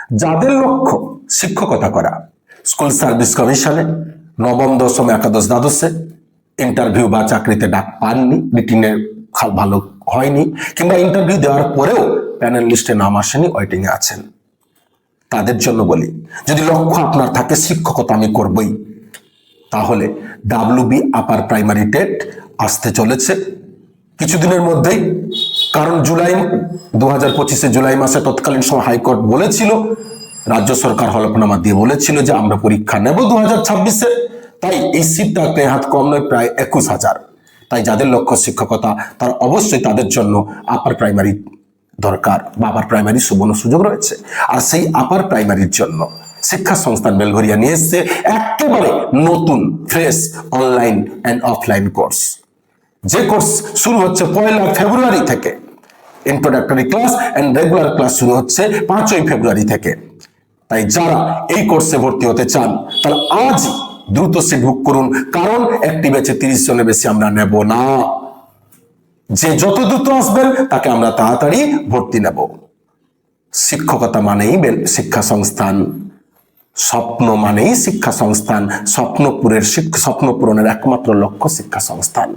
যাদের লক্ষ্য শিক্ষকতা করা, স্কুল সার্ভিস কমিশনে নবম, দশম, একাদশ, দ্বাদশে ইন্টারভিউ বা চাকরিতে ডাক পাননি, রিটিনে ভালো হয়নি, কিংবা ইন্টারভিউ দেওয়ার পরেও প্যানেল লিস্টে নাম আসেনি, ওয়েটিং এ আছেন, তাদের জন্য বলি, যদি লক্ষ্য আপনার থাকে শিক্ষকতা আমি করবই, তাহলে WB আপার প্রাইমারি টেট আসতে চলেছে কিছুদিনের মধ্যেই। কারণ জুলাই 2025 জুলাই মাসে তৎকালীন সময় হাইকোর্ট বলেছিল, রাজ্য সরকার হলফনামা দিয়ে বলেছিল যে আমরা পরীক্ষা নেব 2026-এ, তাই এই সিটটা হাত কম নয়, প্রায় 21,000। তাই যাদের লক্ষ্য শিক্ষকতা, তার অবশ্যই তাদের জন্য আপার প্রাইমারি দরকার বা আপার প্রাইমারি সুবর্ণ সুযোগ রয়েছে। আর সেই আপার প্রাইমারির জন্য শিক্ষা সংস্থান বেলঘরিয়া নিয়ে এসছে একেবারে নতুন fresh online and offline course. যে কোর্স শুরু হচ্ছে 1 ফেব্রুয়ারি থেকে, introductory class and regular class শুরু হচ্ছে 5 ফেব্রুয়ারি থেকে। তাই যারা এই কোর্সে ভর্তি হতে চান তারা আজ দ্রুত সিট বুক করুন, কারণ একটি ব্যাচে 30 জনের বেশি আমরা নেব না। যে যত দ্রুত আসবেন তাকে আমরা তাড়াতাড়ি ভর্তি নেব। শিক্ষকতা মানেই শিক্ষা সংস্থান, স্বপ্ন মানেই শিক্ষা সংস্থান, স্বপ্ন পূরণের একমাত্র লক্ষ্য শিক্ষা সংস্থান।